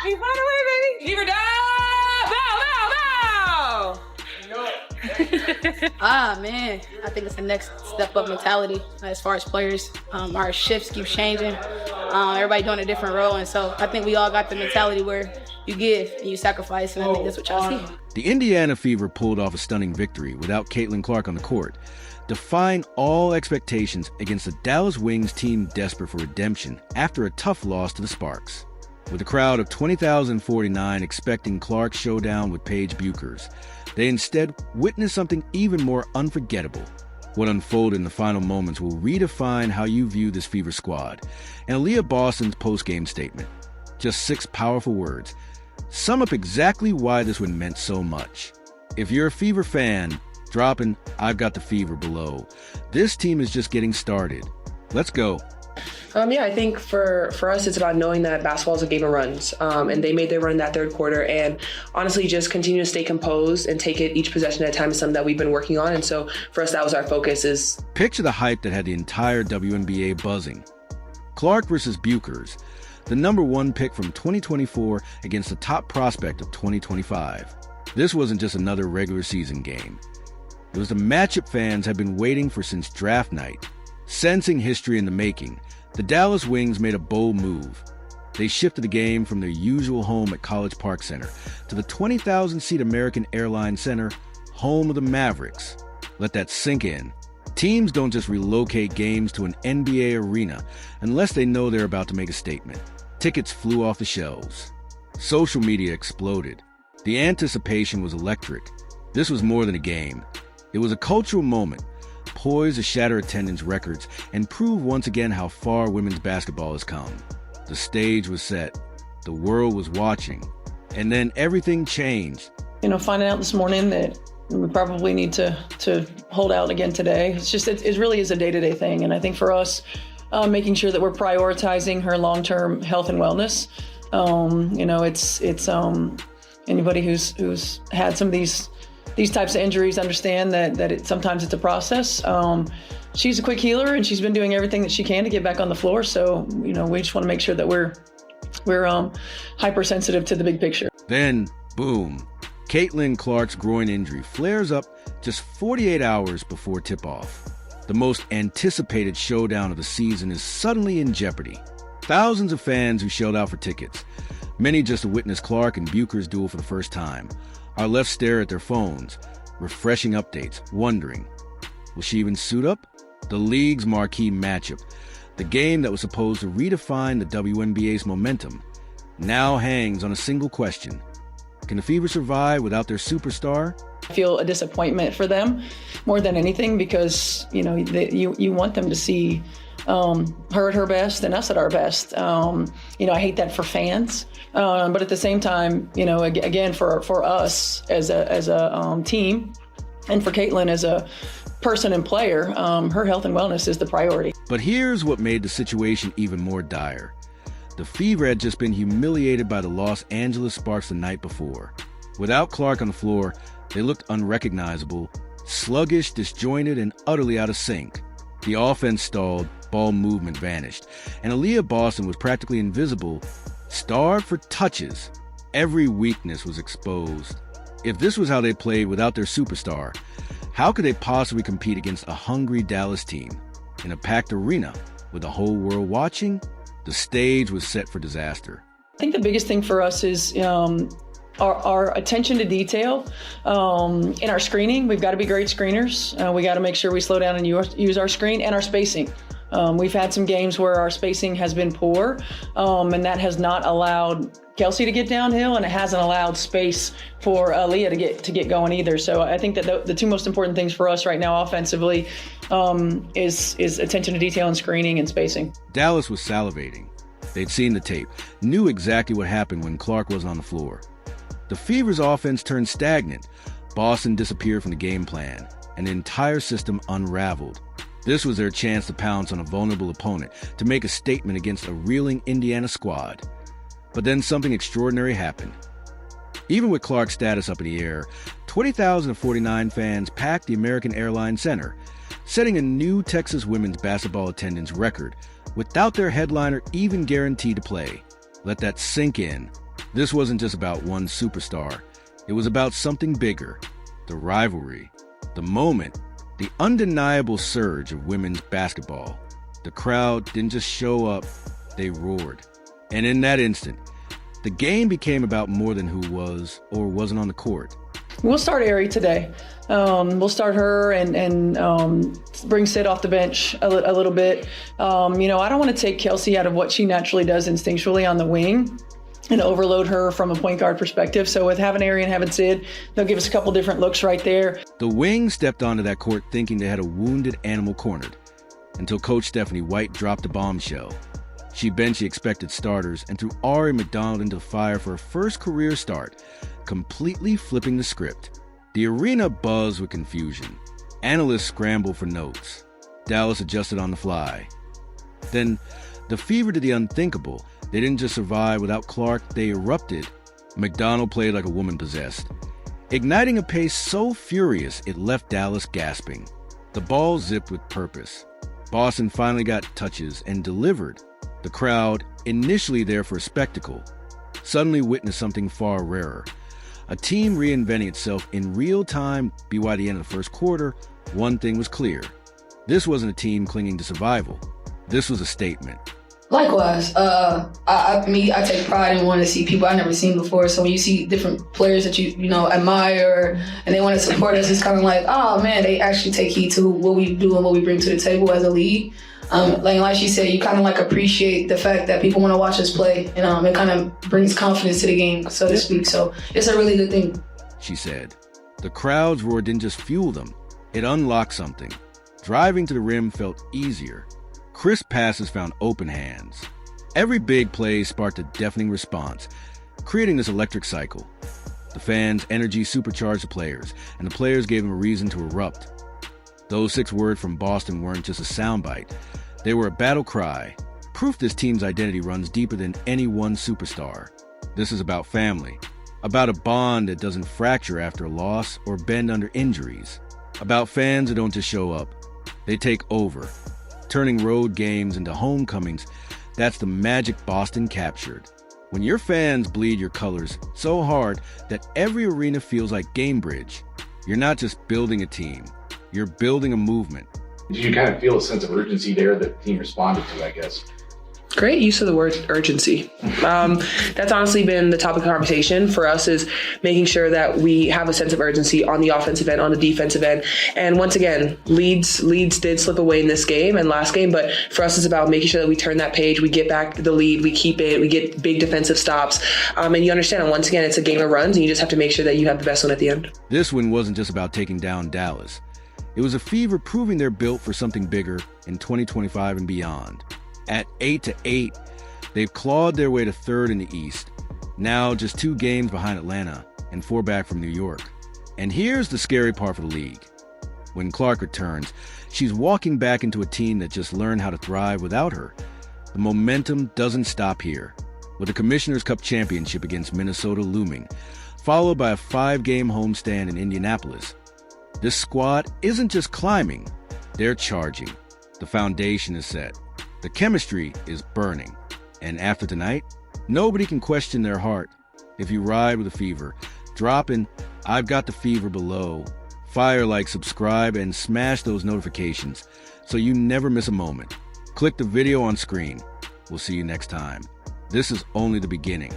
We find a way, baby. Fever down. Man, I think it's the next step up mentality as far as players. Our shifts keep changing. Everybody doing a different role, and so I think we all got the mentality where you give and you sacrifice, and I think that's what y'all see. The Indiana Fever pulled off a stunning victory without Caitlin Clark on the court, defying all expectations against the Dallas Wings team desperate for redemption after a tough loss to the Sparks. With a crowd of 20,049 expecting Clark's showdown with Paige Buchers, they instead witnessed something even more unforgettable. What unfolded in the final moments will redefine how you view this Fever squad. And Aliyah Boston's post-game statement, just 6 powerful words, sum up exactly why this one meant so much. If you're a Fever fan, drop an "I've got the fever" below. This team is just getting started. Let's go. I think for us, it's about knowing that basketball is a game of runs. And they made their run in that third quarter. And honestly, just continue to stay composed and take it each possession at a time is something that we've been working on. And so for us, that was our focus. Picture the hype that had the entire WNBA buzzing. Clark versus Buchers, the number 1 pick from 2024 against the top prospect of 2025. This wasn't just another regular season game. It was the matchup fans had been waiting for since draft night. Sensing history in the making, the Dallas Wings made a bold move. They shifted the game from their usual home at College Park Center to the 20,000-seat American Airlines Center, home of the Mavericks. Let that sink in. Teams don't just relocate games to an NBA arena unless they know they're about to make a statement. Tickets flew off the shelves. Social media exploded. The anticipation was electric. This was more than a game. It was a cultural moment, poised to shatter attendance records and prove once again how far women's basketball has come. The stage was set. The world was watching. And then everything changed. Finding out this morning that we probably need to hold out again today. It really is a day-to-day thing. And I think for us, making sure that we're prioritizing her long-term health and wellness. It's anybody who's had some of these types of injuries understand that sometimes it's a process. She's a quick healer, and she's been doing everything that she can to get back on the floor. So, we just want to make sure that we're hypersensitive to the big picture. Then, boom, Caitlin Clark's groin injury flares up just 48 hours before tip-off. The most anticipated showdown of the season is suddenly in jeopardy. Thousands of fans who shelled out for tickets, many just to witness Clark and Buchers duel for the first time, are left stare at their phones, refreshing updates, wondering, will she even suit up? The league's marquee matchup, the game that was supposed to redefine the WNBA's momentum, now hangs on a single question. Can the Fever survive without their superstar? I feel a disappointment for them more than anything because, you want them to see her at her best and us at our best. I hate that for fans. But at the same time, again, for us as a team and for Caitlin as a person and player, her health and wellness is the priority. But here's what made the situation even more dire. The Fever had just been humiliated by the Los Angeles Sparks the night before. Without Clark on the floor, they looked unrecognizable, sluggish, disjointed, and utterly out of sync. The offense stalled, ball movement vanished, and Aliyah Boston was practically invisible, starved for touches. Every weakness was exposed. If this was how they played without their superstar, how could they possibly compete against a hungry Dallas team? In a packed arena, with the whole world watching, the stage was set for disaster. I think the biggest thing for us is our attention to detail in our screening. We've got to be great screeners. We got to make sure we slow down and use our screen and our spacing. We've had some games where our spacing has been poor, and that has not allowed Kelsey to get downhill, and it hasn't allowed space for Aliyah to get going either. So I think that the two most important things for us right now offensively is attention to detail and screening and spacing. Dallas was salivating. They'd seen the tape, knew exactly what happened when Clark wasn't on the floor. The Fever's offense turned stagnant. Boston disappeared from the game plan, and the entire system unraveled. This was their chance to pounce on a vulnerable opponent, to make a statement against a reeling Indiana squad. But then something extraordinary happened. Even with Clark's status up in the air, 20,049 fans packed the American Airlines Center, setting a new Texas women's basketball attendance record without their headliner even guaranteed to play. Let that sink in. This wasn't just about one superstar. It was about something bigger. The rivalry, the moment, the undeniable surge of women's basketball. The crowd didn't just show up, they roared. And in that instant, the game became about more than who was or wasn't on the court. We'll start Ari today. We'll start her and bring Sid off the bench a little bit. I don't want to take Kelsey out of what she naturally does instinctually on the wing and overload her from a point guard perspective. So with having Ari and having Sid, they'll give us a couple different looks right there. The wing stepped onto that court thinking they had a wounded animal cornered until Coach Stephanie White dropped a bombshell. She benched the expected starters and threw Ari McDonald into the fire for her first career start, completely flipping the script. The arena buzzed with confusion. Analysts scrambled for notes. Dallas adjusted on the fly. Then, the Fever did the unthinkable. They didn't just survive without Clark, they erupted. McDonald played like a woman possessed, igniting a pace so furious it left Dallas gasping. The ball zipped with purpose. Boston finally got touches and delivered. The crowd, initially there for a spectacle, suddenly witnessed something far rarer. A team reinventing itself in real time. By the end of the first quarter, one thing was clear. This wasn't a team clinging to survival. This was a statement. Likewise, I take pride in wanting to see people I've never seen before. So when you see different players that you admire and they want to support us, it's kind of like, oh man, they actually take heed to what we do and what we bring to the table as a league. Like she said, you kind of appreciate the fact that people want to watch us play, and it kind of brings confidence to the game, so to speak. So it's a really good thing. She said. The crowd's roar didn't just fuel them, it unlocked something. Driving to the rim felt easier. Crisp passes found open hands. Every big play sparked a deafening response, creating this electric cycle. The fans' energy supercharged the players, and the players gave them a reason to erupt. Those 6 words from Boston weren't just a soundbite. They were a battle cry, proof this team's identity runs deeper than any one superstar. This is about family, about a bond that doesn't fracture after a loss or bend under injuries, about fans who don't just show up, they take over, turning road games into homecomings. That's the magic Boston captured. When your fans bleed your colors so hard that every arena feels like Gamebridge, you're not just building a team, you're building a movement. Did you kind of feel a sense of urgency there that the team responded to, I guess? Great use of the word urgency. That's honestly been the topic of conversation for us, is making sure that we have a sense of urgency on the offensive end, on the defensive end. And once again, leads did slip away in this game and last game, but for us it's about making sure that we turn that page, we get back the lead, we keep it, we get big defensive stops. And you understand, and once again, it's a game of runs, and you just have to make sure that you have the best one at the end. This win wasn't just about taking down Dallas. It was a Fever proving they're built for something bigger in 2025 and beyond. At 8-8, they've clawed their way to 3rd in the East, now just 2 games behind Atlanta and 4 back from New York. And here's the scary part for the league. When Clark returns, she's walking back into a team that just learned how to thrive without her. The momentum doesn't stop here, with the Commissioner's Cup championship against Minnesota looming, followed by a 5-game homestand in Indianapolis. This squad isn't just climbing, they're charging. The foundation is set. The chemistry is burning. And after tonight, nobody can question their heart. If you ride with a Fever, drop in I've Got the Fever below. Fire like, subscribe, and smash those notifications so you never miss a moment. Click the video on screen. We'll see you next time. This is only the beginning.